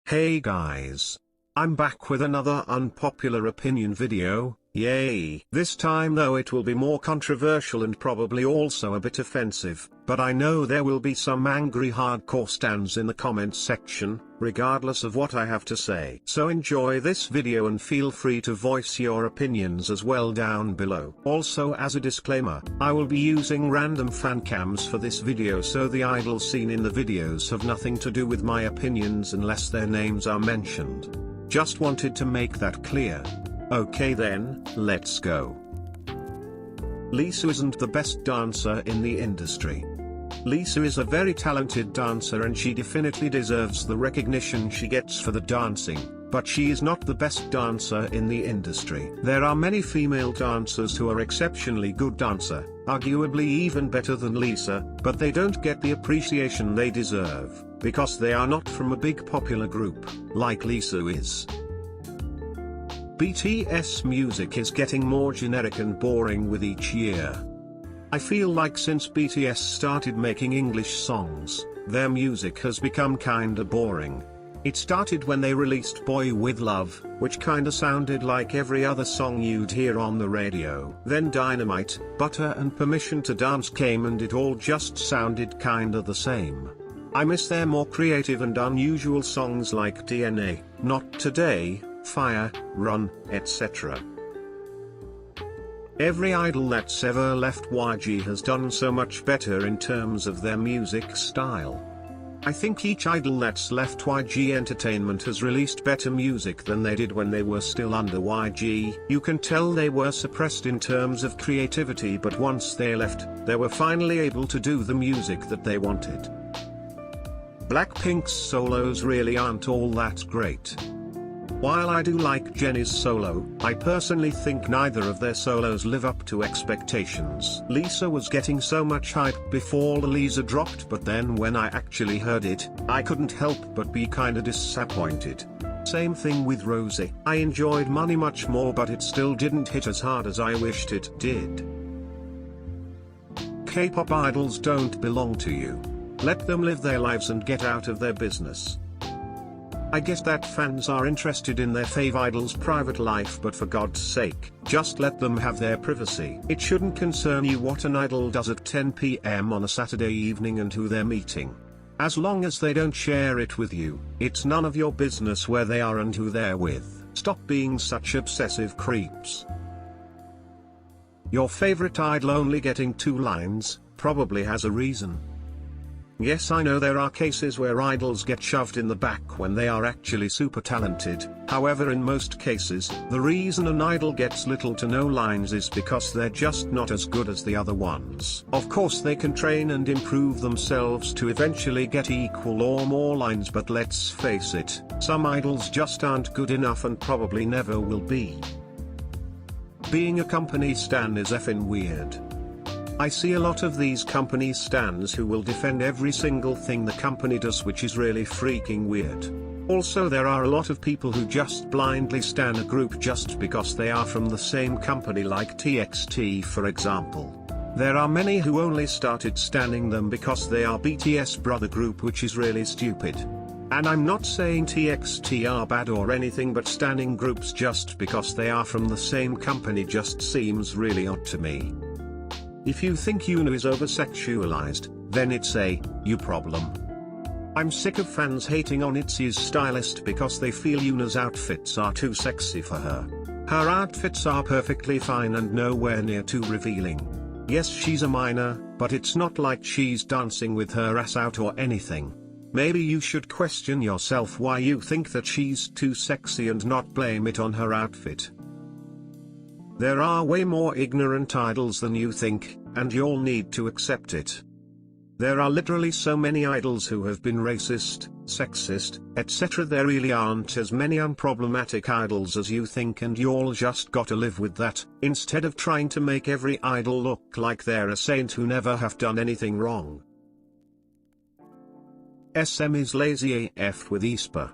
Hey guys. I'm back with another unpopular opinion video, yay! This time though it will be more controversial and probably also a bit offensive, but I know there will be some angry hardcore stans in the comments section, regardless of what I have to say. So enjoy this video and feel free to voice your opinions as well down below. Also as a disclaimer, I will be using random fan cams for this video, so the idols seen in the videos have nothing to do with my opinions unless their names are mentioned. Just wanted to make that clear. Okay then, let's go. Lisa isn't the best dancer in the industry. Lisa is a very talented dancer and she definitely deserves the recognition she gets for the dancing, but she is not the best dancer in the industry. There are many female dancers who are exceptionally good dancer, arguably even better than Lisa, but they don't get the appreciation they deserve, because they are not from a big popular group, like Lisa is. BTS music is getting more generic and boring with each year. I feel like since BTS started making English songs, their music has become kinda boring. It started when they released Boy With Love, which kinda sounded like every other song you'd hear on the radio. Then Dynamite, Butter and Permission to Dance came and it all just sounded kinda the same. I miss their more creative and unusual songs like DNA, Not Today, Fire, Run, etc. Every idol that's ever left YG has done so much better in terms of their music style. I think each idol that's left YG Entertainment has released better music than they did when they were still under YG. You can tell they were suppressed in terms of creativity, but once they left, they were finally able to do the music that they wanted. Blackpink's solos really aren't all that great. While I do like Jennie's solo, I personally think neither of their solos live up to expectations. Lisa was getting so much hype before Lisa dropped, but then when I actually heard it, I couldn't help but be kinda disappointed. Same thing with Rosie. I enjoyed Money much more, but it still didn't hit as hard as I wished it did. K-pop idols don't belong to you. Let them live their lives and get out of their business. I guess that fans are interested in their fave idol's private life, but for God's sake, just let them have their privacy. It shouldn't concern you what an idol does at 10 PM on a Saturday evening and who they're meeting. As long as they don't share it with you, it's none of your business where they are and who they're with. Stop being such obsessive creeps. Your favorite idol only getting 2 lines, probably has a reason. Yes, I know there are cases where idols get shoved in the back when they are actually super talented. However, in most cases, the reason an idol gets little to no lines is because they're just not as good as the other ones. Of course they can train and improve themselves to eventually get equal or more lines, but let's face it, some idols just aren't good enough and probably never will be. Being a company stan is effing weird. I see a lot of these company stans who will defend every single thing the company does, which is really freaking weird. Also, there are a lot of people who just blindly stan a group just because they are from the same company, like TXT for example. There are many who only started stanning them because they are BTS brother group, which is really stupid. And I'm not saying TXT are bad or anything, but stanning groups just because they are from the same company just seems really odd to me. If you think Yuna is over-sexualized, then it's a you problem. I'm sick of fans hating on ITZY's stylist because they feel Yuna's outfits are too sexy for her. Her outfits are perfectly fine and nowhere near too revealing. Yes, she's a minor, but it's not like she's dancing with her ass out or anything. Maybe you should question yourself why you think that she's too sexy and not blame it on her outfit. There are way more ignorant idols than you think, and you'll need to accept it. There are literally so many idols who have been racist, sexist, etc. There really aren't as many unproblematic idols as you think, and you'll just gotta live with that, instead of trying to make every idol look like they're a saint who never have done anything wrong. SM is lazy AF with aespa.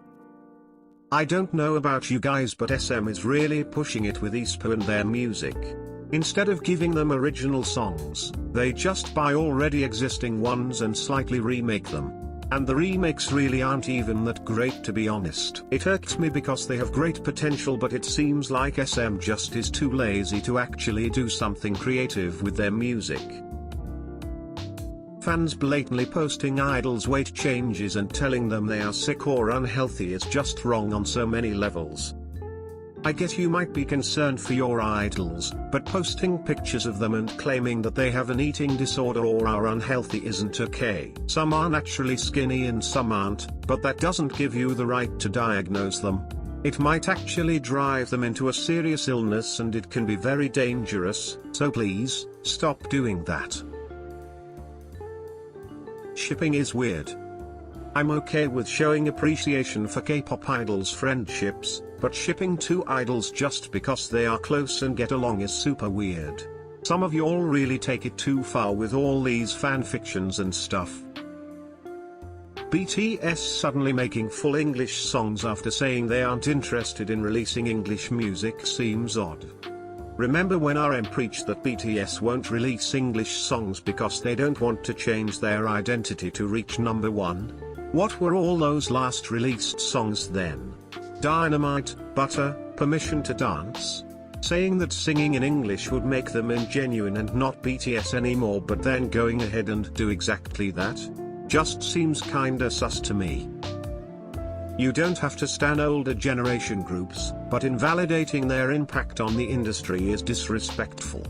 I don't know about you guys, but SM is really pushing it with aespa and their music. Instead of giving them original songs, they just buy already existing ones and slightly remake them. And the remakes really aren't even that great, to be honest. It irks me because they have great potential, but it seems like SM just is too lazy to actually do something creative with their music. Fans blatantly posting idols' weight changes and telling them they are sick or unhealthy is just wrong on so many levels. I get you might be concerned for your idols, but posting pictures of them and claiming that they have an eating disorder or are unhealthy isn't okay. Some are naturally skinny and some aren't, but that doesn't give you the right to diagnose them. It might actually drive them into a serious illness and it can be very dangerous, so please, stop doing that. Shipping is weird. I'm okay with showing appreciation for K-pop idols' friendships, but shipping two idols just because they are close and get along is super weird. Some of you all really take it too far with all these fanfictions and stuff. BTS suddenly making full English songs after saying they aren't interested in releasing English music seems odd. Remember when RM preached that BTS won't release English songs because they don't want to change their identity to reach #1? What were all those last released songs then? Dynamite, Butter, Permission to Dance? Saying that singing in English would make them ingenuine and not BTS anymore, but then going ahead and do exactly that? Just seems kinda sus to me. You don't have to stan older generation groups, but invalidating their impact on the industry is disrespectful.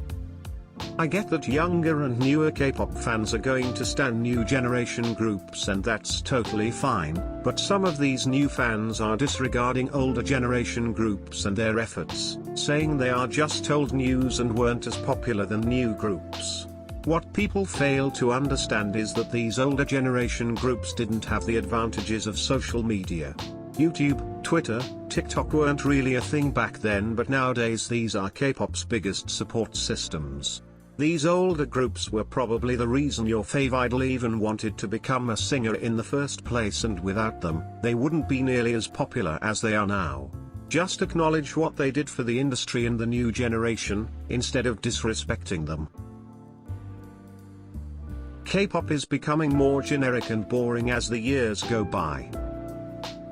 I get that younger and newer K-pop fans are going to stan new generation groups and that's totally fine, but some of these new fans are disregarding older generation groups and their efforts, saying they are just old news and weren't as popular than new groups. What people fail to understand is that these older generation groups didn't have the advantages of social media. YouTube, Twitter, TikTok weren't really a thing back then, but nowadays these are K-pop's biggest support systems. These older groups were probably the reason your fave idol even wanted to become a singer in the first place, and without them, they wouldn't be nearly as popular as they are now. Just acknowledge what they did for the industry and the new generation, instead of disrespecting them. K-pop is becoming more generic and boring as the years go by.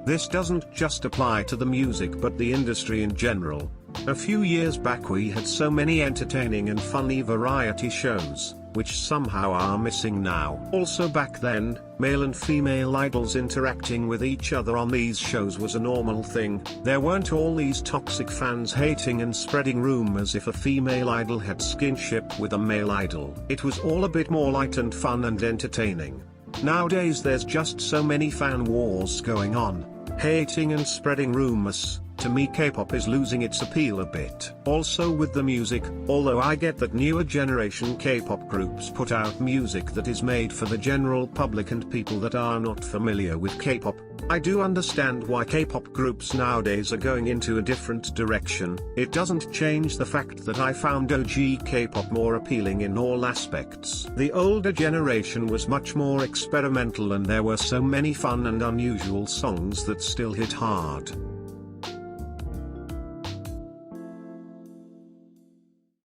This doesn't just apply to the music but the industry in general. A few years back we had so many entertaining and funny variety shows, which somehow are missing now. Also back then, male and female idols interacting with each other on these shows was a normal thing. There weren't all these toxic fans hating and spreading rumors if a female idol had skinship with a male idol. It was all a bit more light and fun and entertaining. Nowadays there's just so many fan wars going on, hating and spreading rumors. To me, K-pop is losing its appeal a bit. Also with the music, although I get that newer generation K-pop groups put out music that is made for the general public and people that are not familiar with K-pop, I do understand why K-pop groups nowadays are going into a different direction. It doesn't change the fact that I found OG K-pop more appealing in all aspects. The older generation was much more experimental and there were so many fun and unusual songs that still hit hard.